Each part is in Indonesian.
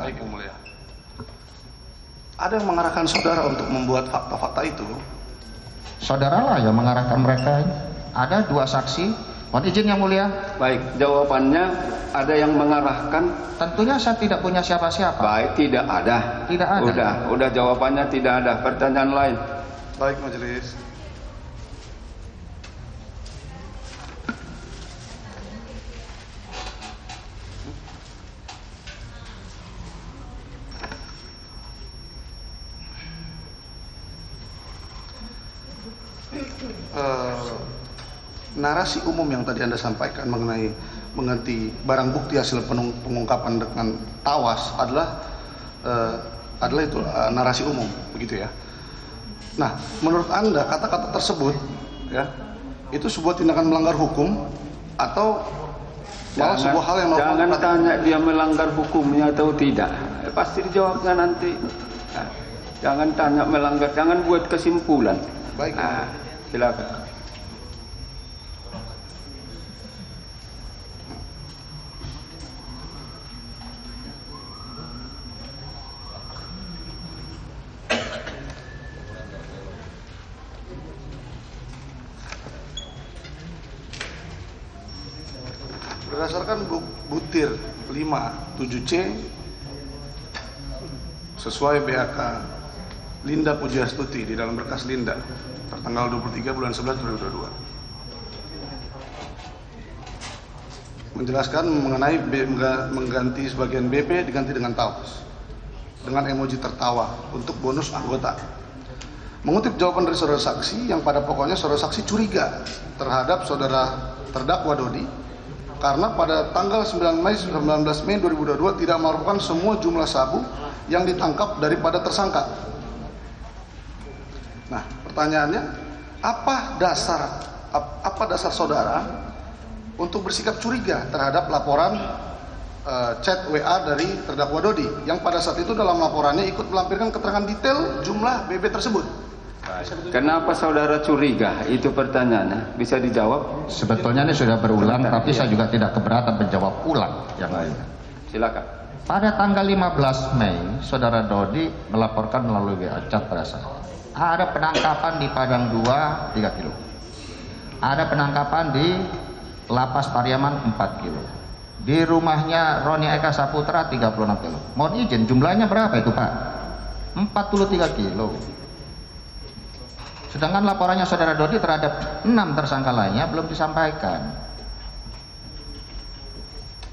Baik Yang Mulia. Ada yang mengarahkan saudara untuk membuat fakta-fakta itu? Saudaralah yang mengarahkan mereka. Ada 2 saksi. Mohon izin Yang Mulia. Baik, jawabannya ada yang mengarahkan. Tentunya saya tidak punya siapa-siapa. Baik, tidak ada. Tidak ada. Udah jawabannya tidak ada. Pertanyaan lain. Baik majelis. Narasi umum yang tadi Anda sampaikan mengenai mengganti barang bukti hasil pengungkapan dengan tawas adalah itu narasi umum, begitu ya. Nah, menurut Anda kata-kata tersebut ya itu sebuah tindakan melanggar hukum atau malah sebuah hal yang jangan tanya dia melanggar hukumnya atau tidak, pasti dijawabnya nanti. Nah, jangan tanya melanggar, jangan buat kesimpulan. Baik. Nah, silakan. Berdasarkan butir 57C sesuai BAK Linda Pujiastuti di dalam berkas Linda tertanggal 23 bulan 11 2022 menjelaskan mengenai mengganti sebagian BP diganti dengan tawas dengan emoji tertawa untuk bonus anggota. Mengutip jawaban dari saudara saksi yang pada pokoknya saudara saksi curiga terhadap saudara terdakwa Dodi karena pada tanggal 19 Mei 2022 tidak melaporkan semua jumlah sabu yang ditangkap daripada tersangka. Nah, pertanyaannya, apa dasar saudara untuk bersikap curiga terhadap laporan chat WA dari terdakwa Dodi yang pada saat itu dalam laporannya ikut melampirkan keterangan detail jumlah BB tersebut? Kenapa saudara curiga? Itu pertanyaannya. Bisa dijawab? Sebetulnya ini sudah berulang, tapi saya juga tidak keberatan menjawab ulang. Yang lain. Silakan. Pada tanggal 15 Mei, saudara Dodi melaporkan melalui WA chat pada saya. Ada penangkapan di Padang 2 3 kilo. Ada penangkapan di Lapas Pariaman 4 kilo. Di rumahnya Roni Eka Saputra 36 kilo. Mohon izin, jumlahnya berapa itu Pak? 43 kilo. Sedangkan laporannya saudara Dodi terhadap 6 tersangka lainnya belum disampaikan.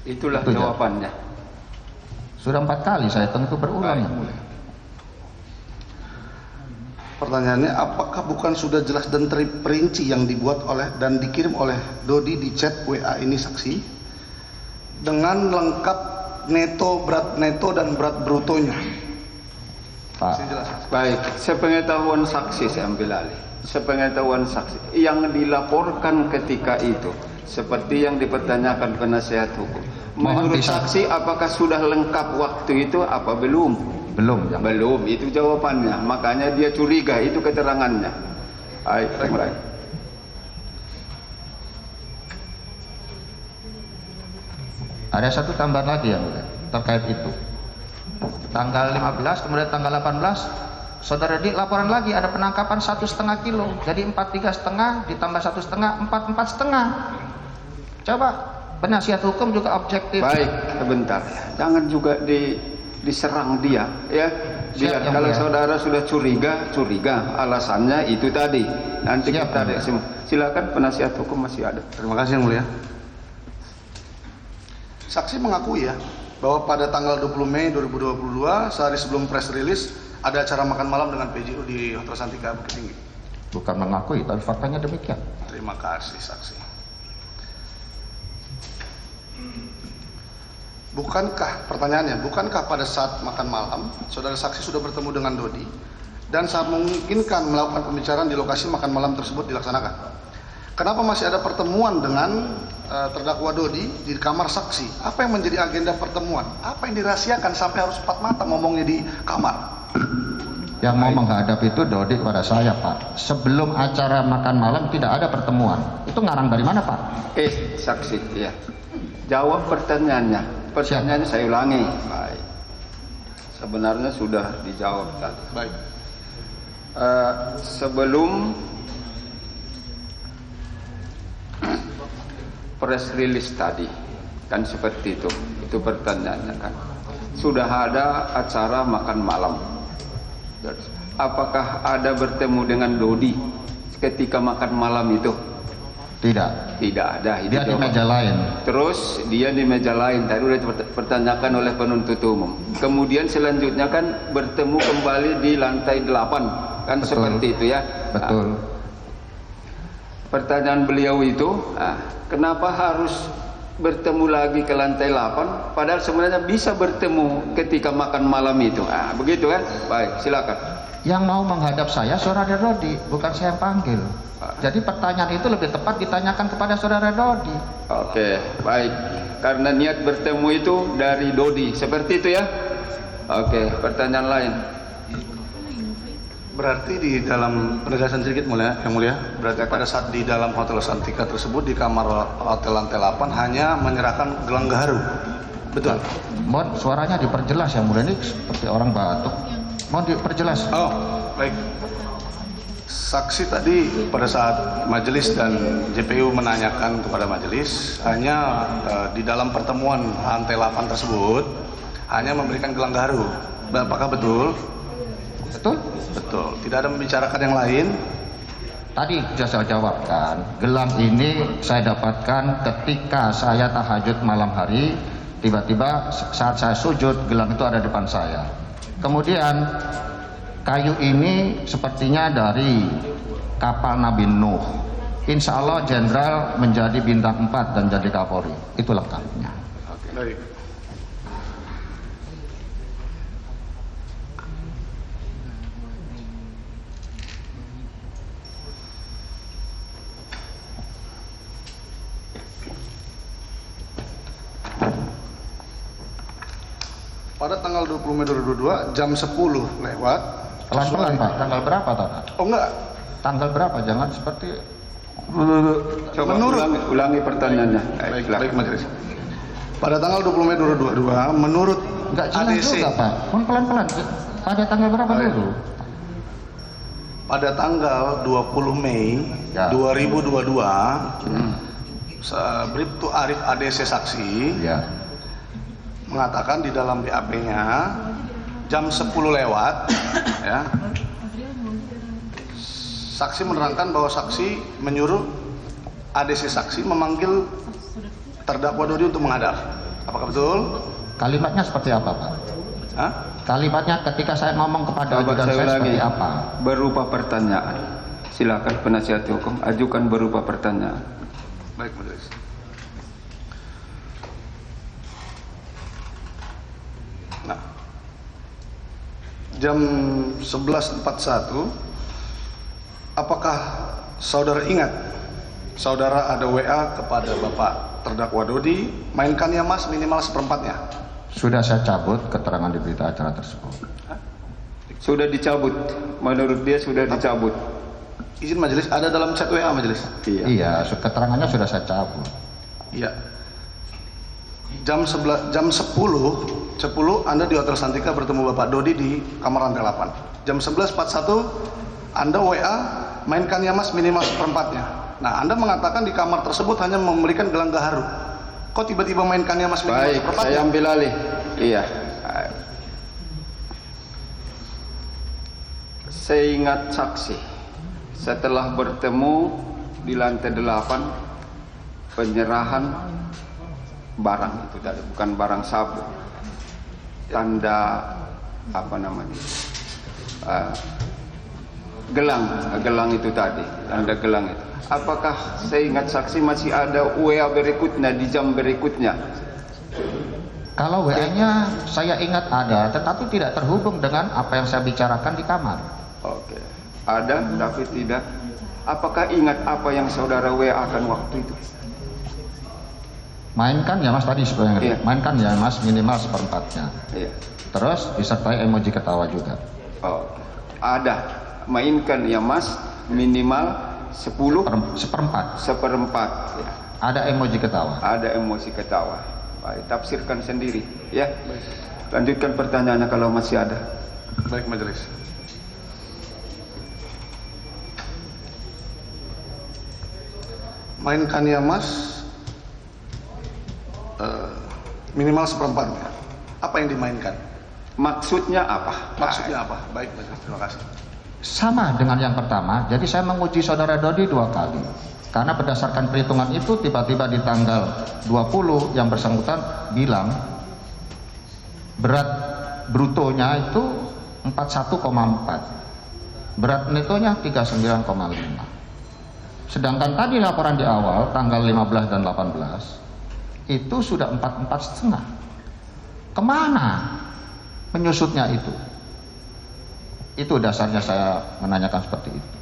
Itulah Itu jawabannya. Sudah 4 kali saya tentu berulang. Yang Mulia. Pertanyaannya, apakah bukan sudah jelas dan terperinci yang dibuat oleh dan dikirim oleh Dodi di chat WA ini saksi dengan lengkap neto, berat neto dan berat brutonya? Pak. Baik, sepengetahuan saksi saya ambil alih. Sepengetahuan saksi yang dilaporkan ketika itu seperti yang dipertanyakan penasihat hukum. Menurut saksi apakah sudah lengkap waktu itu apa belum? Belum. Belum, itu jawabannya. Makanya dia curiga, itu keterangannya. Baik, mulai. Ada satu tambahan lagi yang terkait itu. Tanggal 15 kemudian tanggal 18 saudara Dodi laporan lagi ada penangkapan 1,5 kilo, jadi 43,5 ditambah 1,5 4,5. Coba penasihat hukum juga objektif. Baik, sebentar, jangan juga diserang dia ya. Biar kalau saudara sudah curiga alasannya itu tadi, nanti Siap, kita lihat semua. Silakan penasihat hukum masih ada. Terima kasih Yang Mulia. Saksi mengakui ya bahwa pada tanggal 20 Mei 2022 sehari sebelum press release ada acara makan malam dengan PJU di Hotel Santika Bukit Tinggi. Bukan mengakui, tapi faktanya demikian. Terima kasih saksi. Pertanyaannya, bukankah pada saat makan malam saudara saksi sudah bertemu dengan Dodi dan saat memungkinkan melakukan pembicaraan di lokasi makan malam tersebut dilaksanakan? Kenapa masih ada pertemuan dengan terdakwa Dodi di kamar saksi? Apa yang menjadi agenda pertemuan? Apa yang dirahasiakan sampai harus 4 mata ngomongnya di kamar? Yang mau menghadap itu Dodi kepada saya Pak. Sebelum acara makan malam tidak ada pertemuan. Itu ngarang dari mana Pak? Saksi ya. Jawab pertanyaannya. Pertanyaannya saya ulangi. Baik. Sebenarnya sudah dijawab tadi. Baik. Sebelum press release tadi kan seperti itu pertanyaannya kan, sudah ada acara makan malam. Apakah ada bertemu dengan Dodi ketika makan malam itu? Tidak. Tidak ada. Dia di meja lain. Terus dia di meja lain, tadi sudah dipertanyakan oleh penuntut umum. Kemudian selanjutnya kan bertemu kembali di lantai 8 kan. Betul. Seperti itu ya. Betul. Pertanyaan beliau itu, kenapa harus bertemu lagi ke lantai 8 padahal sebenarnya bisa bertemu ketika makan malam itu? Begitu kan? Baik, silakan. Yang mau menghadap saya saudara Dodi, bukan saya yang panggil. Jadi pertanyaan itu lebih tepat ditanyakan kepada saudara Dodi. Oke, baik. Karena niat bertemu itu dari Dodi, seperti itu ya. Oke, pertanyaan lain. Berarti di dalam penegasan sedikit yang mulia, berarti pada saat di dalam Hotel Santika tersebut di kamar hotel lantai 8 hanya menyerahkan gelang gaharu. Betul. Mohon suaranya diperjelas yang mulia, ini seperti orang batuk. Mohon diperjelas. Oh, baik. Saksi tadi pada saat majelis dan JPU menanyakan kepada majelis hanya di dalam pertemuan lantai 8 tersebut hanya memberikan gelang gaharu. Apakah betul? Betul? Betul. Tidak ada membicarakan yang lain. Tadi sudah saya jawabkan. Gelang ini saya dapatkan ketika saya tahajud malam hari. Tiba-tiba saat saya sujud, gelang itu ada di depan saya. Kemudian kayu ini sepertinya dari kapal Nabi Nuh. Insya Allah jenderal menjadi bintang 4 dan jadi Kapolri. Itu lengkapnya. Oke. Baik. Pada tanggal 20 Mei 2022 jam 10 lewat. Pelan-pelan Pak, tanggal berapa Pak? Oh enggak. Tanggal berapa? Jangan seperti Coba menurut ulangi pertanyaannya. baik majelis. Pada tanggal 20 Mei 2022 menurut enggak jelas ADC juga Pak. Mohon pelan-pelan. Pada tanggal berapa dulu? Pada tanggal 20 Mei Ya. 2022 Bribtu Arif ADC saksi Ya. mengatakan di dalam BAP-nya jam 10 lewat ya. Saksi menerangkan bahwa saksi menyuruh ADC saksi memanggil terdakwa Dodi untuk menghadap. Apakah betul? Kalimatnya seperti apa Pak? Hah? Kalimatnya ketika saya ngomong kepada Coba ajudan saya saya ulangi. seperti apa? Berupa pertanyaan. Silakan penasihat hukum ajukan berupa pertanyaan. Baik, majelis. Nah, jam 11.41 apakah saudara ingat saudara ada WA kepada Bapak terdakwa Dodi, mainkan ya Mas minimal seperempatnya? Sudah saya cabut keterangan di berita acara tersebut. Sudah dicabut. Menurut dia sudah dicabut. Izin majelis, ada dalam chat WA majelis? Iya, keterangannya sudah saya cabut. Iya. Jam 10 Anda di Hotel Santika bertemu Bapak Dodi di kamar lantai 8. Jam 11.41 Anda WA mainkan ya Mas minimal seperempatnya. Nah, Anda mengatakan di kamar tersebut hanya memberikan gelang gaharu. Kok tiba-tiba mainkan ya Mas minimal Baik, seperempatnya? saya ambil alih. Iya. Seingat saksi, setelah bertemu di lantai 8, penyerahan barang itu tadi, bukan barang sabu, tanda apa namanya, gelang itu tadi, tanda gelang itu. Apakah seingat saksi masih ada WA berikutnya di jam berikutnya? Kalau WA-nya saya ingat ada, tetapi tidak terhubung dengan apa yang saya bicarakan di kamar. Oke, ada tapi tidak. Apakah ingat apa yang saudara WA akan waktu itu? Mainkan ya Mas tadi sebenarnya. Iya. Mainkan ya Mas minimal seperempatnya. Iya. Terus disertai emoji ketawa juga. Oh, ada. Mainkan ya Mas minimal 10 Seperempat. seperempat. Ya. Ada emoji ketawa. Ada emosi ketawa. Baik, tafsirkan sendiri, ya. Lanjutkan pertanyaannya kalau masih ada. Baik majelis. Mainkannya Mas minimal seperempatnya. Apa yang dimainkan? Maksudnya apa? Maksudnya apa? Baik majelis, terima kasih. Sama dengan yang pertama, jadi saya menguji saudara Dodi 2 kali. Karena berdasarkan perhitungan itu tiba-tiba di tanggal 20 yang bersangkutan bilang berat brutonya itu 41,4. Berat netonya 39,5. Sedangkan tadi laporan di awal tanggal 15 dan 18 itu sudah 44,5. Kemana penyusutnya itu? Itu dasarnya saya menanyakan seperti itu.